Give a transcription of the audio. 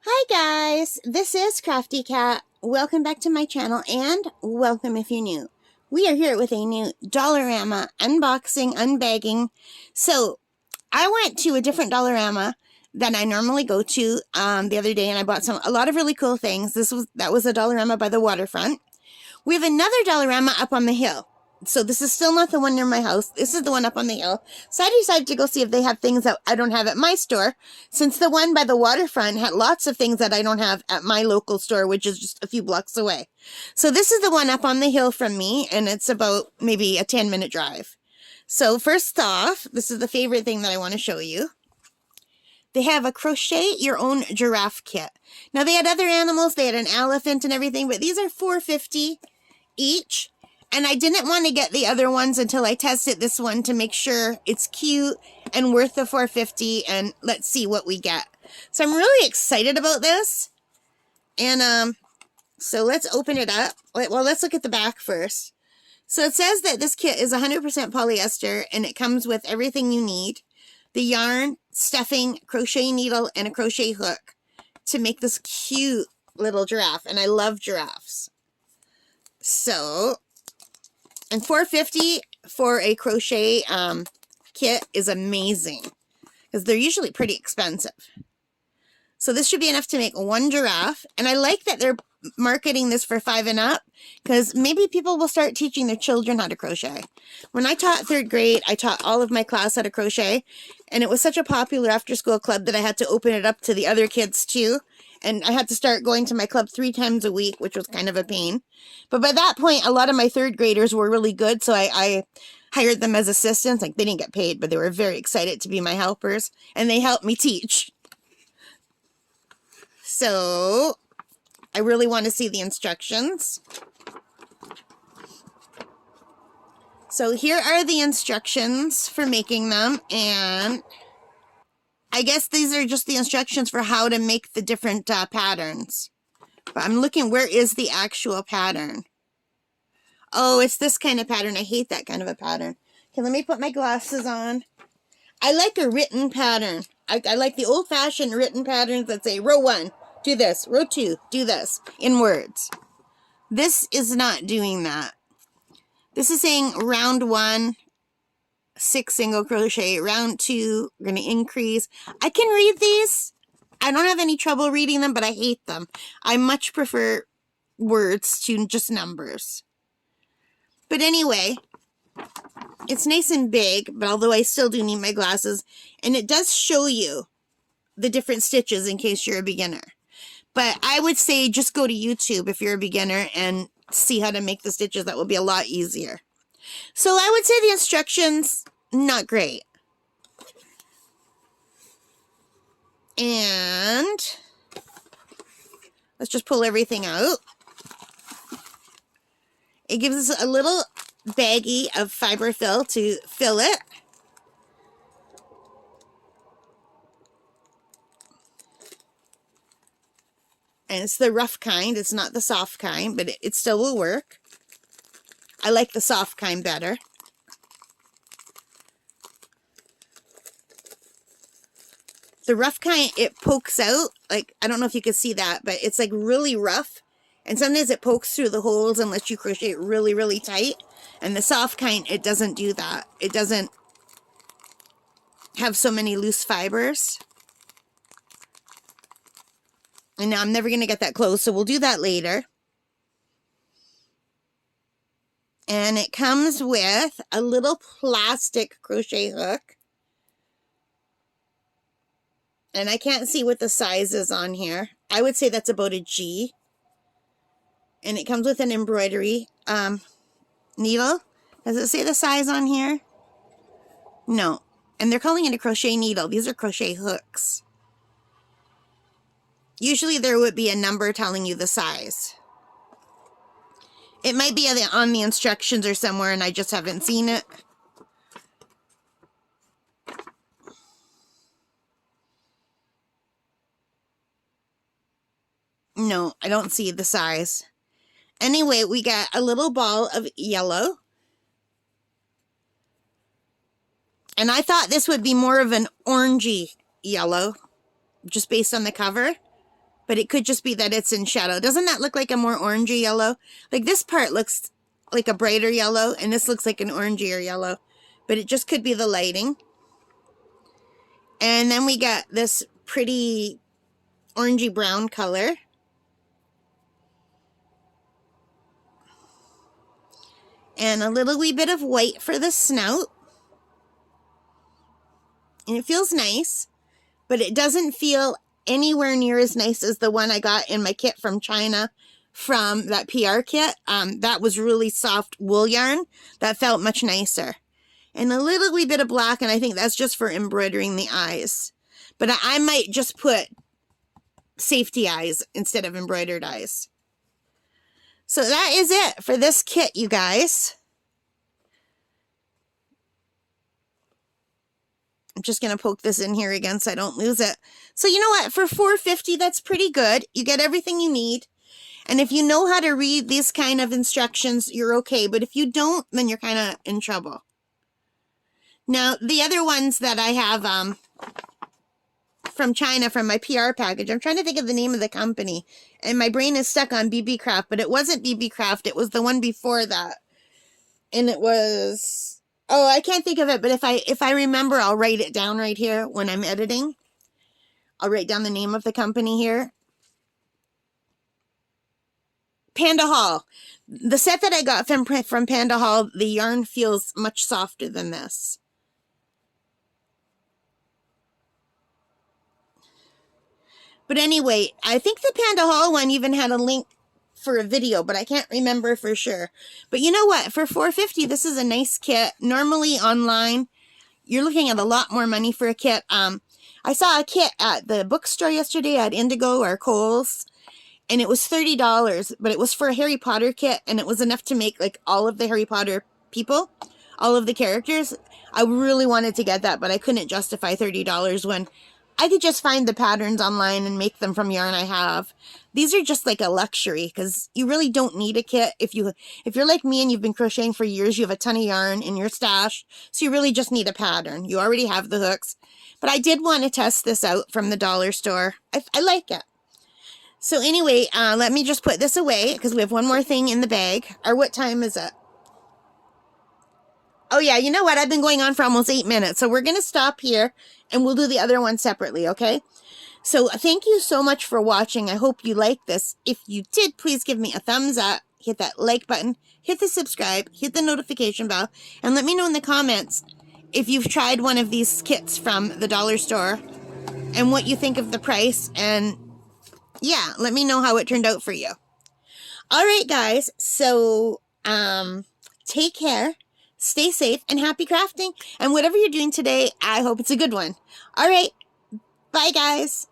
Hi guys, this is Crafty Cat. Welcome back to my channel and welcome if you're new. We are here with a new Dollarama unboxing, unbagging. So I went to a different Dollarama than I normally go to the other day and I bought a lot of really cool things. That was a Dollarama by the waterfront. We have another Dollarama up on the hill. So this is still not the one near my house. This is the one up on the hill. So I decided to go see if they have things that I don't have at my store, since the one by the waterfront had lots of things that I don't have at my local store, which is just a few blocks away. So this is the one up on the hill from me, and it's about maybe a 10-minute drive. So first off, this is the favorite thing that I want to show you. They have a crochet your own giraffe kit. Now they had other animals, they had an elephant and everything, but these are $4.50 each. And I didn't want to get the other ones until I tested this one to make sure it's cute and worth the $4.50, and let's see what we get. So I'm really excited about this. And so let's open it up. Well, let's look at the back first. So it says that this kit is 100% polyester and it comes with everything you need. The yarn, stuffing, crochet needle, and a crochet hook to make this cute little giraffe. And I love giraffes. So, and $4.50 for a crochet kit is amazing, because they're usually pretty expensive. So this should be enough to make one giraffe. And I like that they're marketing this for 5 and up, because maybe people will start teaching their children how to crochet. When I taught 3rd grade, I taught all of my class how to crochet, and it was such a popular after-school club that I had to open it up to the other kids too. And I had to start going to my club 3 times a week, which was kind of a pain. But by that point, a lot of my 3rd graders were really good, so I hired them as assistants. Like, they didn't get paid, but they were very excited to be my helpers, and they helped me teach. So I really want to see the instructions. So here are the instructions for making them, and I guess these are just the instructions for how to make the different patterns. But I'm looking, where is the actual pattern? Oh, it's this kind of pattern. I hate that kind of a pattern. Okay, let me put my glasses on. I like a written pattern. I like the old-fashioned written patterns that say row 1, do this, row 2, do this, in words. This is not doing that. This is saying round 1, 6 single crochet, round 2, we're going to increase. I can read these. I don't have any trouble reading them, but I hate them. I much prefer words to just numbers. But anyway, it's nice and big, but although I still do need my glasses, and it does show you the different stitches in case you're a beginner. But I would say just go to YouTube if you're a beginner and see how to make the stitches. That will be a lot easier. So I would say the instructions, not great. And let's just pull everything out. It gives us a little baggie of fiber fill to fill it. And it's the rough kind. It's not the soft kind, but it still will work. I like the soft kind better. The rough kind, it pokes out. Like, I don't know if you can see that, but it's like really rough. And sometimes it pokes through the holes unless you crochet it really, really tight. And the soft kind, it doesn't do that. It doesn't have so many loose fibers. And now I'm never going to get that close, so we'll do that later. And it comes with a little plastic crochet hook. And I can't see what the size is on here. I would say that's about a G. And it comes with an embroidery needle. Does it say the size on here? No. And they're calling it a crochet needle. These are crochet hooks. Usually there would be a number telling you the size. It might be on the instructions or somewhere and I just haven't seen it. No, I don't see the size. Anyway, we got a little ball of yellow. And I thought this would be more of an orangey yellow, just based on the cover. but it could just be that it's in shadow. Doesn't that look like a more orangey yellow? Like this part looks like a brighter yellow, and this looks like an orangier yellow, but it just could be the lighting. And then we got this pretty orangey brown color. And a little wee bit of white for the snout. And it feels nice, but it doesn't feel anywhere near as nice as the one I got in my kit from China from that PR kit. That was really soft wool yarn. That felt much nicer. And a little wee bit of black, and I think that's just for embroidering the eyes. But I might just put safety eyes instead of embroidered eyes. So that is it for this kit, you guys. I'm just going to poke this in here again so I don't lose it. So you know what? For $4.50, that's pretty good. You get everything you need. And if you know how to read these kind of instructions, you're okay. But if you don't, then you're kind of in trouble. Now, the other ones that I have from China, from my PR package, I'm trying to think of the name of the company. And my brain is stuck on BB Craft, but it wasn't BB Craft. It was the one before that. And it was... oh, I can't think of it, but if I remember, I'll write it down right here when I'm editing. I'll write down the name of the company here. Panda Hall. The set that I got from Panda Hall, the yarn feels much softer than this. But anyway, I think the Panda Hall one even had a link for a video, but I can't remember for sure. But you know what? For $4.50, this is a nice kit. Normally online, you're looking at a lot more money for a kit. I saw a kit at the bookstore yesterday at Indigo or Kohl's, and it was $30, but it was for a Harry Potter kit, and it was enough to make like all of the Harry Potter people, all of the characters. I really wanted to get that, but I couldn't justify $30 when I could just find the patterns online and make them from yarn I have. These are just like a luxury because you really don't need a kit. If you're like me and you've been crocheting for years, you have a ton of yarn in your stash, so you really just need a pattern. You already have the hooks. But I did want to test this out from the dollar store. I like it. So anyway, let me just put this away because we have one more thing in the bag. Or what time is it? Oh yeah, you know what? I've been going on for almost 8 minutes. So we're going to stop here and we'll do the other one separately, okay? So thank you so much for watching. I hope you liked this. If you did, please give me a thumbs up. Hit that like button. Hit the subscribe. Hit the notification bell. And let me know in the comments if you've tried one of these kits from the dollar store and what you think of the price. And yeah, let me know how it turned out for you. All right, guys. So take care. Stay safe and happy crafting. And whatever you're doing today, I hope it's a good one. All right. Bye, guys.